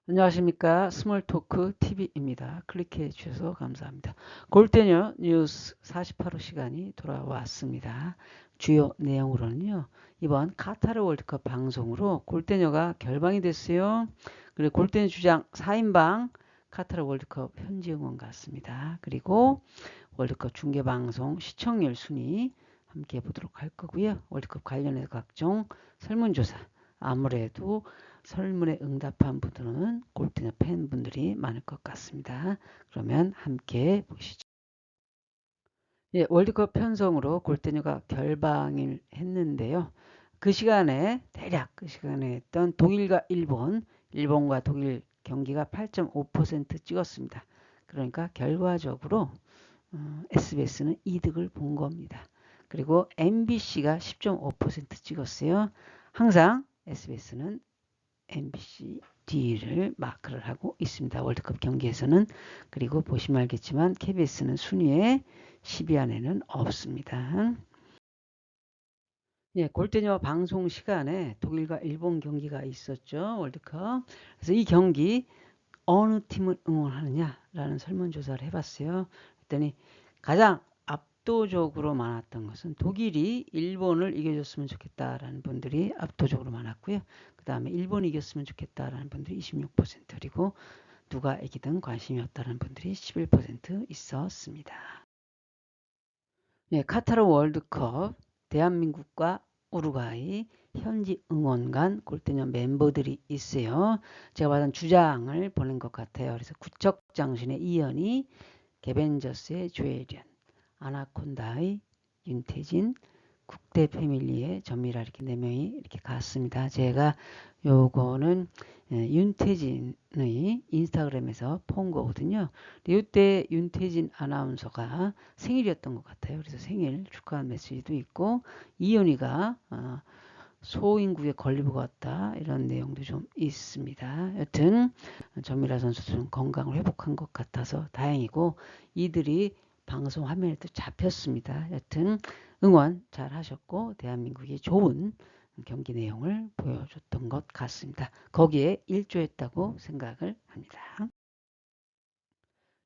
안녕하십니까. 스몰토크 TV입니다. 클릭해 주셔서 감사합니다. 골대녀 뉴스 48호 시간이 돌아왔습니다. 주요 내용으로는요. 이번 카타르 월드컵 방송으로 골대녀가 결방이 됐어요. 그리고 골대녀 주장 4인방 카타르 월드컵 현지 응원 같습니다. 그리고 월드컵 중계방송 시청률 순위 함께 보도록 할 거고요. 월드컵 관련해서 각종 설문조사 아무래도 설문에 응답한 분들은 골대녀 팬분들이 많을 것 같습니다. 그러면 함께 보시죠. 예, 월드컵 편성으로 골대녀가 결방을 했는데요. 그 시간에 대략 그 시간에 했던 독일과 일본과 독일 경기가 8.5% 찍었습니다. 그러니까 결과적으로 SBS는 이득을 본 겁니다. 그리고 MBC가 10.5% 찍었어요. 항상 SBS는 MBC D를 마크를 하고 있습니다. 월드컵 경기에서는. 그리고 보시면 알겠지만 KBS는 순위에 10위 안에는 없습니다. 예, 골대녀 방송 시간에 독일과 일본 경기가 있었죠. 월드컵. 그래서 이 경기 어느 팀을 응원하느냐라는 설문조사를 해봤어요. 그랬더니 가장 압도적으로 많았던 것은 독일이 일본을 이겨줬으면 좋겠다라는 분들이 압도적으로 많았고요. 그 다음에 일본이 이겼으면 좋겠다라는 분들이 26%, 그리고 누가 이기든 관심이 없다는 분들이 11% 있었습니다. 네, 카타르 월드컵 대한민국과 우루과이 현지 응원관 골대녀 멤버들이 있어요. 제가 받은 주장을 보낸 것 같아요. 그래서 구척장신의 이현희, 개벤저스의 조혜련, 아나콘다의 윤태진, 국대 패밀리의 전미라 이렇게 4명이 이렇게 갔습니다. 제가 요거는 윤태진의 인스타그램에서 본 거거든요. 이때 윤태진 아나운서가 생일이었던 것 같아요. 그래서 생일 축하한 메시지도 있고 이현이가 소인국에 걸리고 갔다 이런 내용도 좀 있습니다. 여튼 전미라 선수 좀 건강을 회복한 것 같아서 다행이고 이들이 방송 화면에 또 잡혔습니다. 여튼 응원 잘 하셨고 대한민국이 좋은 경기 내용을 보여줬던 것 같습니다. 거기에 일조했다고 생각을 합니다.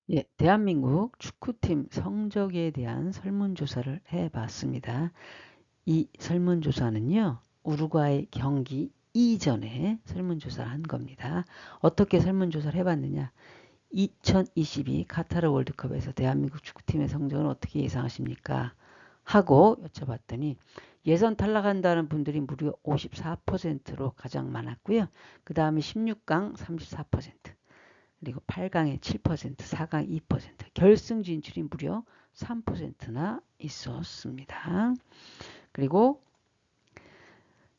예, 대한민국 축구팀 성적에 대한 설문조사를 해봤습니다. 이 설문조사는요. 우루과이 경기 이전에 설문조사를 한 겁니다. 어떻게 설문조사를 해봤느냐. 2022 카타르 월드컵에서 대한민국 축구팀의 성적은 어떻게 예상하십니까? 하고 여쭤봤더니 예선 탈락한다는 분들이 무려 54%로 가장 많았고요. 그 다음에 16강 34%, 그리고 8강에 7%, 4강 2%, 결승 진출이 무려 3%나 있었습니다. 그리고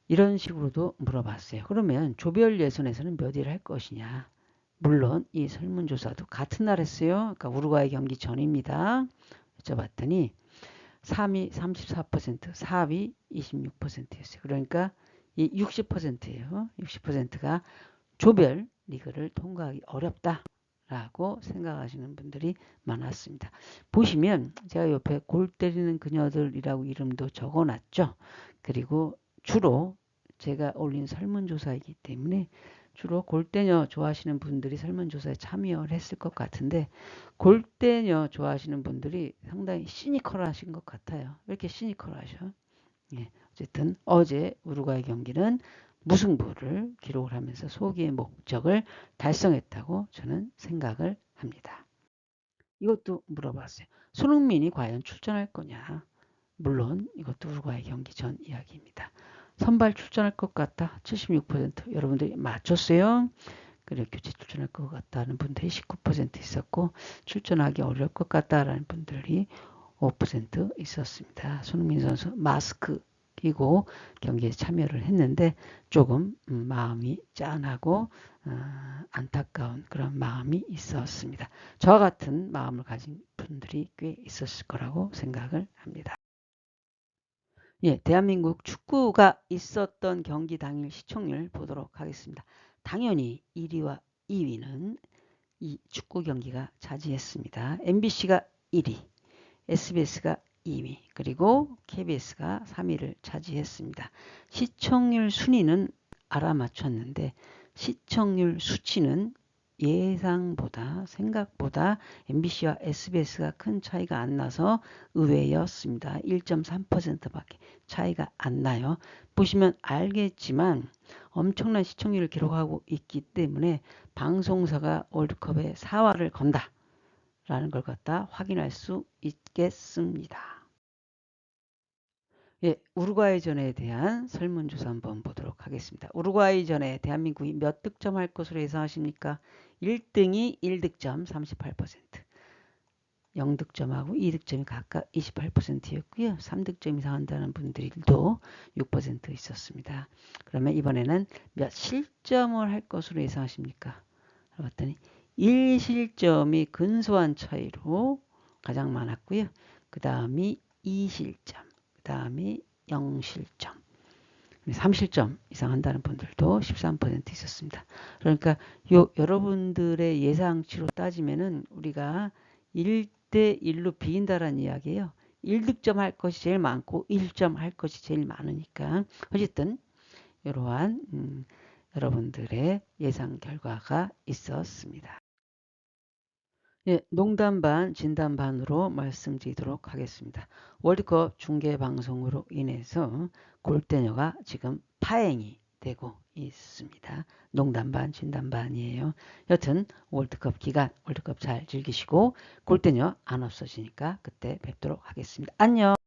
이런 식으로도 물어봤어요. 그러면 조별 예선에서는 몇 위를 할 것이냐? 물론 이 설문조사도 같은 날 했어요. 그러니까 우루과이 경기 전입니다. 여쭤봤더니 3위 34%, 4위 26%였어요. 그러니까 이 60%예요. 60%가 조별 리그를 통과하기 어렵다라고 생각하시는 분들이 많았습니다. 보시면 제가 옆에 골 때리는 그녀들이라고 이름도 적어놨죠. 그리고 주로 제가 올린 설문조사이기 때문에 주로 골대녀 좋아하시는 분들이 설문조사에 참여를 했을 것 같은데 골대녀 좋아하시는 분들이 상당히 시니컬하신 것 같아요. 왜 이렇게 시니컬하셔? 예, 어쨌든 어제 우루과이 경기는 무승부를 기록을 하면서 소기의 목적을 달성했다고 저는 생각을 합니다. 이것도 물어봤어요. 손흥민이 과연 출전할 거냐? 물론 이것도 우루과이 경기 전 이야기입니다. 선발 출전할 것 같다. 76% 여러분들이 맞췄어요. 그리고 교체 출전할 것 같다는 분들이 19% 있었고 출전하기 어려울 것 같다라는 분들이 5% 있었습니다. 손흥민 선수 마스크 끼고 경기에 참여를 했는데 조금 마음이 짠하고 안타까운 그런 마음이 있었습니다. 저와 같은 마음을 가진 분들이 꽤 있었을 거라고 생각을 합니다. 예, 대한민국 축구가 있었던 경기 당일 시청률 보도록 하겠습니다. 당연히 1위와 2위는 이 축구 경기가 차지했습니다. MBC가 1위, SBS가 2위, 그리고 KBS가 3위를 차지했습니다. 시청률 순위는 알아맞혔는데 시청률 수치는 예상보다 생각보다 MBC와 SBS가 큰 차이가 안 나서 의외였습니다. 1.3%밖에 차이가 안 나요. 보시면 알겠지만 엄청난 시청률을 기록하고 있기 때문에 방송사가 월드컵에 사활을 건다 라는 걸 갖다 확인할 수 있겠습니다. 예, 우루과이전에 대한 설문조사 한번 보도록 하겠습니다. 우루과이전에 대한민국이 몇 득점할 것으로 예상하십니까? 1등이 1득점 38%, 0득점하고 2득점이 각각 28%였고요. 3득점 이상 한다는 분들도 6% 있었습니다. 그러면 이번에는 몇 실점을 할 것으로 예상하십니까? 봤더니 1실점이 근소한 차이로 가장 많았고요. 그 다음이 2실점, 그 다음이 0실점, 3실점 이상 한다는 분들도 13% 있었습니다. 그러니까 여러분들의 예상치로 따지면은 우리가 1대 1로 비긴다라는 이야기예요. 1득점 할 것이 제일 많고 1점 할 것이 제일 많으니까 어쨌든 이러한 여러분들의 예상 결과가 있었습니다. 예, 농담 반 진담 반으로 말씀드리도록 하겠습니다. 월드컵 중계 방송으로 인해서 골대녀가 지금 파행이 되고 있습니다. 농담 반 진담 반이에요. 여튼 월드컵 기간 월드컵 잘 즐기시고 골대녀 안 없어지니까 그때 뵙도록 하겠습니다. 안녕.